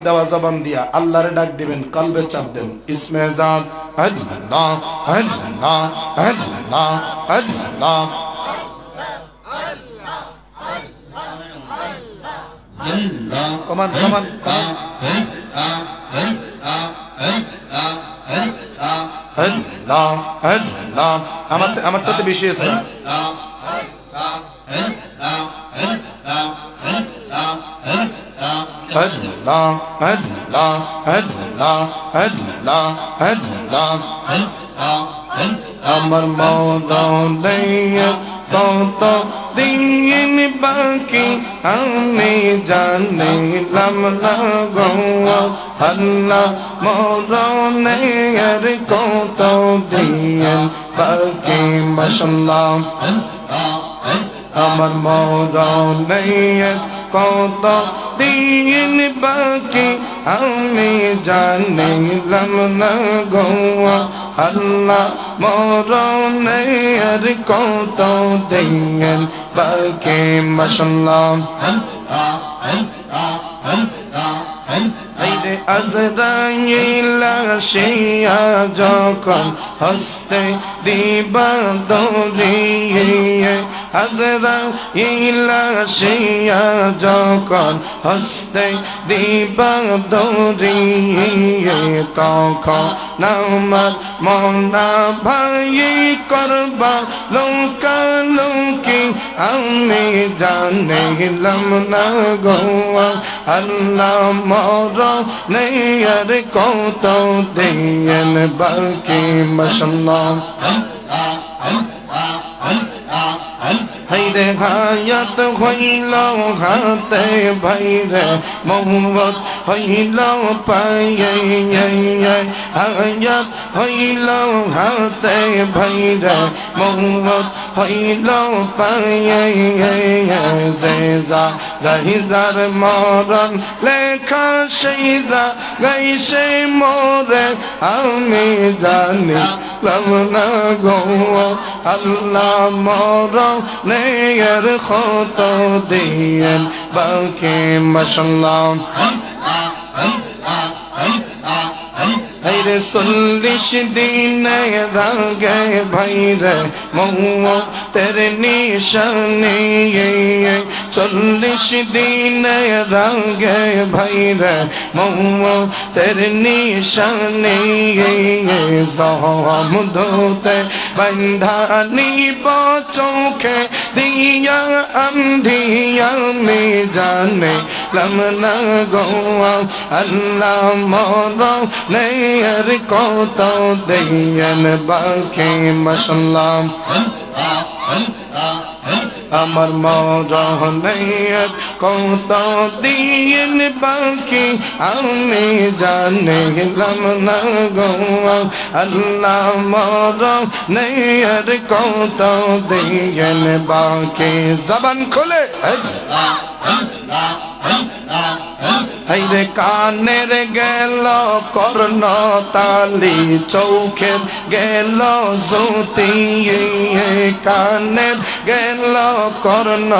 দেওয়া জবান দিয়া আল্লাহরে ডাক দিবেন, কলবে চাপ দেন ইসমে জাত আল্লাহ আল্লাহ আল্লাহ আল্লাহ কমান কমান আল্লাহ আল্লাহ আমারটাতে বেশি আছে Allah, Allah, Allah, Allah, Allah, আমার মৌলানা কত দিন বাকি আমি জানিলাম না গো আল্লাহ মৌলানার কত দিন বাকি মাশাআল্লাহ আমার মৌলানার কত দিন বাকি আমি জানিলাম না গো আল্লাহ মরণের কত দিন বাকি মাশাআল্লাহ আইরে আজরাইল আসিয়া যখন হস্তে দিবা দরিয়ে আজরাইল আসিয়া যখন হস্তে দিবা দরিয়ে তখন আমার মনা ভাই করবা লোকালোকি আমি জানিলাম না গো আল্লাহ মরণের কত দিন বাকি মাশাআল্লাহ হাইরে হায়াত হইল হাতে ভাইরে মৌত হইল পায়ে হায়াত হইল হাতে ভাইরে মৌত হইল পায়ে জেজা গাইজার মরণ লেখা সেই যা গাইছে মোরে আমি জানি লামনা গো আল্লাহ মরণের কত দিন বাকি মাশাআল্লাহ হাইরে 40 দিনের আগে ভাইরে মৌতের নিশানি 40 দিনের আগে ভাইরে মৌতের নিশানি জহম ধোতে বন্ধানি চোখে দিয়া আন্ধিয়া মে জানে লামনা গো আল্লাহ মরণের কত দিন বাকি মাশাআল্লাহ আমার মরণের কত দিন বাকি আমি জানিলাম না গো আল্লাহ মরণের কত দিন বাকি জবান খোলে হাইরে কানের গেল কর্ণ তালি চৌখের গেল জ্যোতি কানের গেল কর্ণ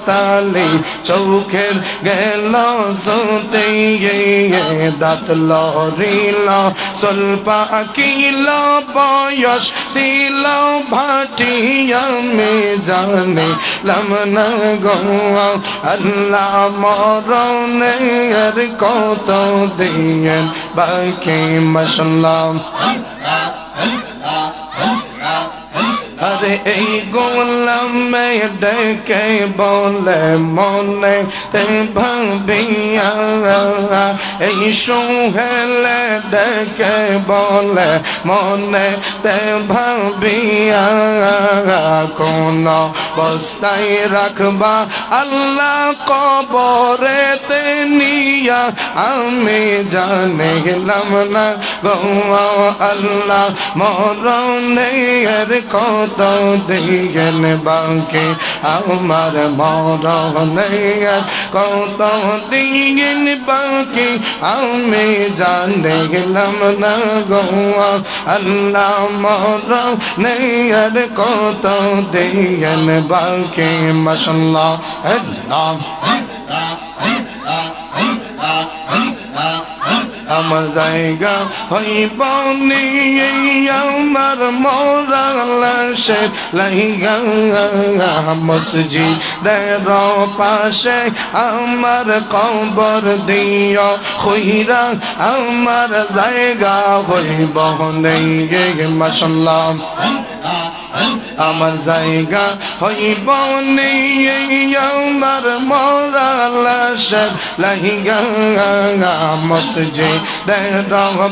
তালি চৌখের গেল জ্যোতি দাঁত লরিল সল্পা কিল বয়স দিল ভাটি আমি জানিলাম না গো আল্লাহ মরণের কত দিন বাকি মাশাআল্লাহ আরে এই গোলামে ডেকে বলে মনে তে ভাবিয়া এই সোহেলে ডেকে বলে মনে তে ভাবিয়া কোন বস্তায় রাখবা আল্লাহ কবরেতে নিয়া আমি জানিলাম না গো আল্লাহ মরণের কত দিন বাকি আমার মরণের কত দিন বাকি আমি জানিলাম না গো আল্লাহ মরণের কত দিন বাকি মাশাআল্লাহ আল্লাহ আমার জায়গা হইব নিয়ে আমার মোরা লাশের লাইগা মসজিদের পাশে আমার কবর দিও খুইরা আমার জায়গা হইব নিয়ে মাশাআল্লাহ আমার জায়গা হইব নিয়ে আমার মোরা লাশের লাইগা মসজিদের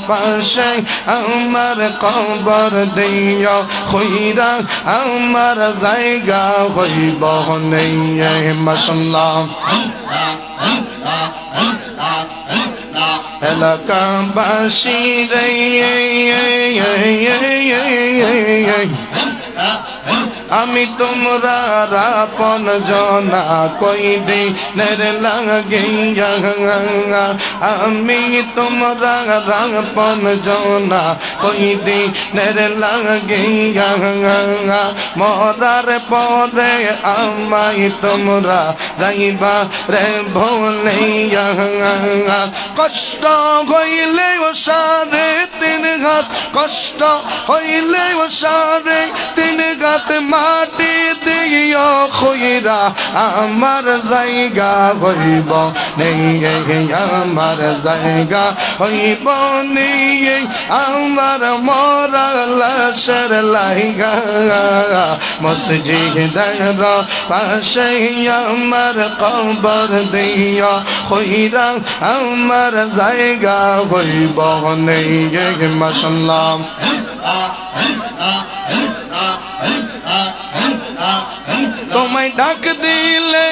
পাশে আমার কবর দিও খুইরা আমার জায়গা হইব নিয়ে মাশাআল্লাহ এলাকাবাসী রে আমি তোমরা আপন জনা কই দিনের লাগে আমি তোমরা আপন জনা কই দিনের লাগে মরার পরে আমায় তোমরা যাইবা রে ভুলিয়া কষ্ট হইলে ও সাড়ে তিন হাত কষ্ট হইলে ও সাড়ে তিন হাত মাটি দিও খুইরা আমার জায়গা হইব নেই আমার জায়গা হইব নেই আমার মোরা লাশের লাইগা মসজিদের পাশে আমার কবর দিও খুইরা আমার জায়গা হইব নেই মাশাআল্লাহ তোমায় ডাক দিলে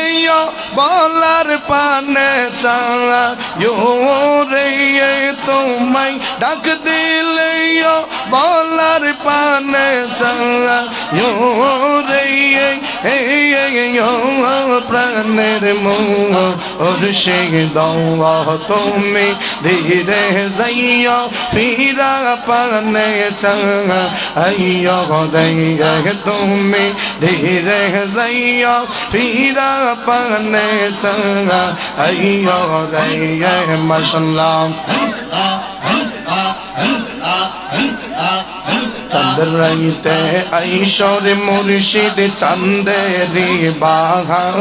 বলার পানে রে তোমায় ডাক দিলে বলার পানে রে প্রাণের মোর সে দাও তুমি ধীরে যাইও ফিরা পানে আইয়ো রে তুমি ধীরে যাইও ফিরা পানে আইয়ো রে মাশাআল্লাহ চাঁদের রাইতে আইসর মুর্শিদ চাঁদেরি বাহার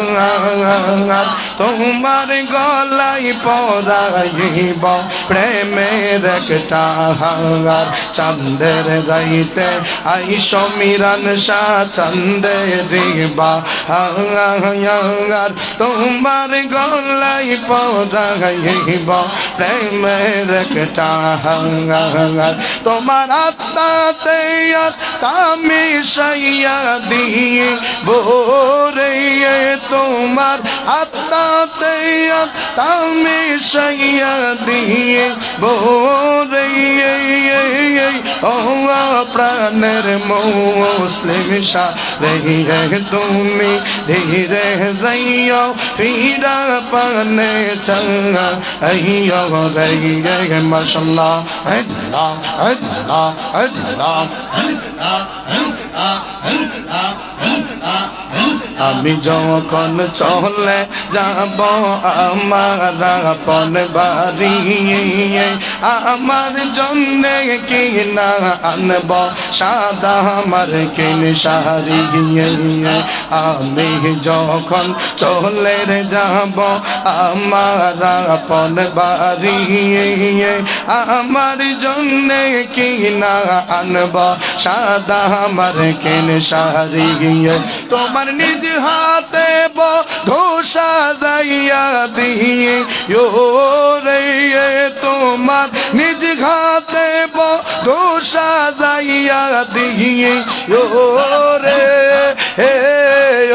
তোমার গলায় পরাইব প্রেমের একটা হার চাঁদের রাইতে আইস মিরান শাহ চাঁদেরি বাহার তোমার গলায় পরাইব প্রেমের একটা হার তোমার আত্মাতে তামি সাইয়া দিয়ে বোরে তোমার আত্মাতে তামি সাইয়া দিয়ে বোরে ও প্রাণের মুসলিম শাহ রে তুমি ধীরে যাইও ফিরা পানে চঙ্গা আইয়ো রে মাশাআল্লাহ আল্লাহ আল্লাহ আল্লাহ আমি যখন চলে যাব আমার আপন বাড়ি আমার জন্য কি না আনব সাদা আমার কিন শাড়ি আমি যখন চলে যাব আমার আপন বাড়ি আমার জন্য কি না আনব সাদা আমার কিন শাড়ি তোমার নিজ হাতে ধোসা যাইয়া দিয়ে রে তোমার নিজ হাতে ধোসা যাইয়া দিয়ে রে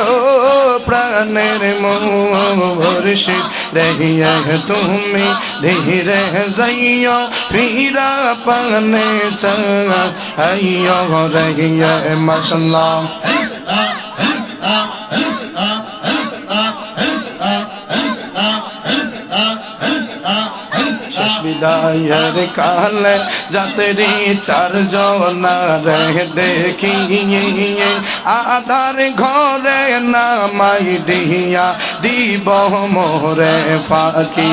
ও প্রাণের মুর্শিদ রহিয়া তুমি ধীরে যাইও ফিরা পানে আইয়ো রহিয়া মাশাআল্লাহ বিদায়ের কালে যাত্রী চারজনা রে দেখি আধার ঘরে নামাই দিয়া দিব মোরে ফাঁকি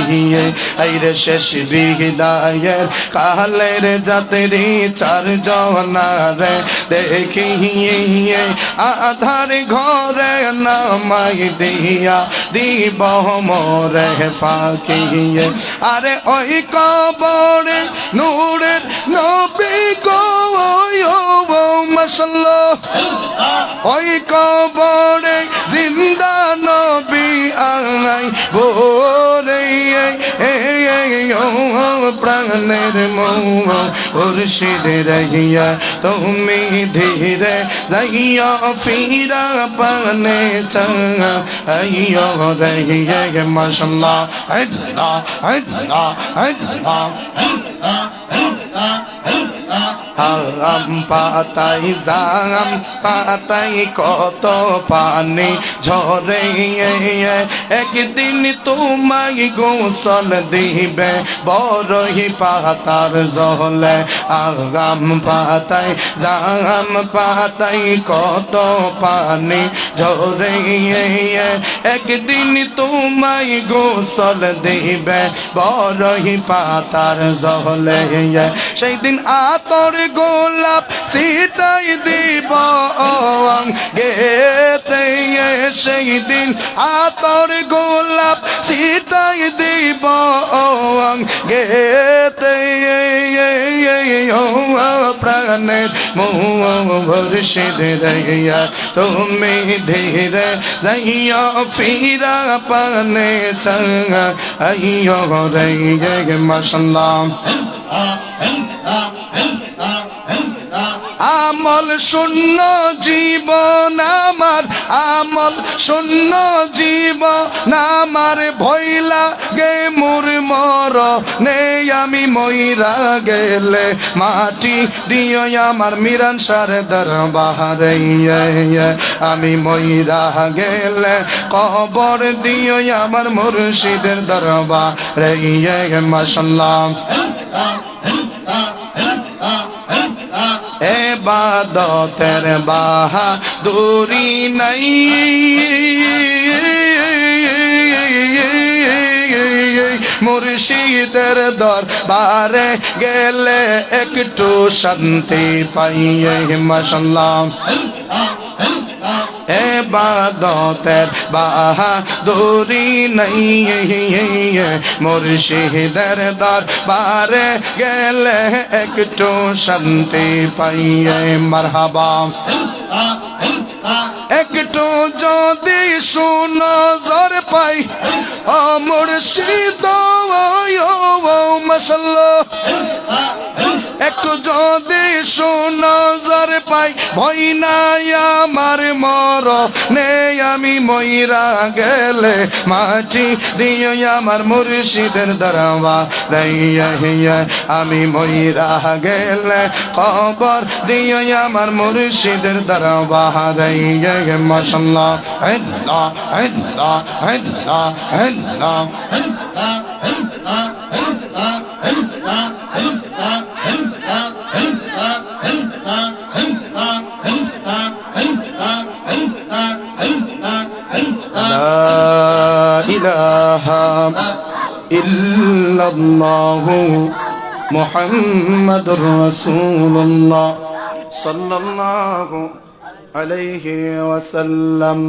এই রে শেষ বিদায়ের কালের যাত্রী চারজনা রে দেখি আধার ঘরে নামাই দিয়া দিব মোরে ফাঁকি আরে ওই কবরে নূরের নবী গো মাশাআল্লাহ ওই কবরে জিন্দা নবী আই বোরে প্রাণের মুর্শিদ রহিয়া তুমি ধীরে যাইয়া ফিরা পানে চাইয়া রহিয়া মাশাআল্লাহ আল্লাহ আল্লাহ আল্লাহ আম পাতাই জাম পাতাই কত পানি ঝরে একদিন তোমায় গোসল দিবে বড়ই পাতার জলে আগাম পাতাই জাম পাতাই কত পানি ঝরে একদিন তোমায় গোসল দিবে বড়ই পাতার জলে সেই দিন আতর গোলাপ সিটাই দিব গেতে সেই দিন আতর গোলাপ সিটাই দিব গেতে প্রাণের মুর্শিদ রহিয়া তুমি ধীরে যাইয়া ফিরা পানে চাইয়া রে মাশাআল্লাহ আমল শূন্য জীবন আমার আমল শূন্য জীবন আমার ভয়লা গে মোর মর নেই আমি মইরা গেলে মাটি দিও আমার মিরান সার দরবারে আমি মইরা গেলে কবর দিও আমার মুর্শিদের দরবারে মাশাআল্লাহ এবাদতের বাহাদুরি নাই মুর্শিদের দরবারে গেলে একটু শান্তি পাইয়ে মাশাআল্লাহ এবাদতের বাহাদুরি নাই মুর্শিদের দরবারে গেলে একটু শান্তি পাইয়ে মারহাবা একটু যদি সুনজর পাই ও মুর্শিদ মাশাআল্লাহ একটু যদি সুনজর পাই ভয় নাই আমার মর নেই আমি মইরা গেলে মাটি দিও আমার মুর্শিদের দরবারে আমি মইরা গেলে কবর দিও আমার মুর্শিদের দরবারে মাশাআল্লাহ আল্লাহ আল্লাহ আল্লাহ আল্লাহ ইল্লাল্লাহু মুহাম্মাদুর রাসূলুল্লাহ সাল্লাল্লাহু আলাইহি ওয়াসাল্লাম।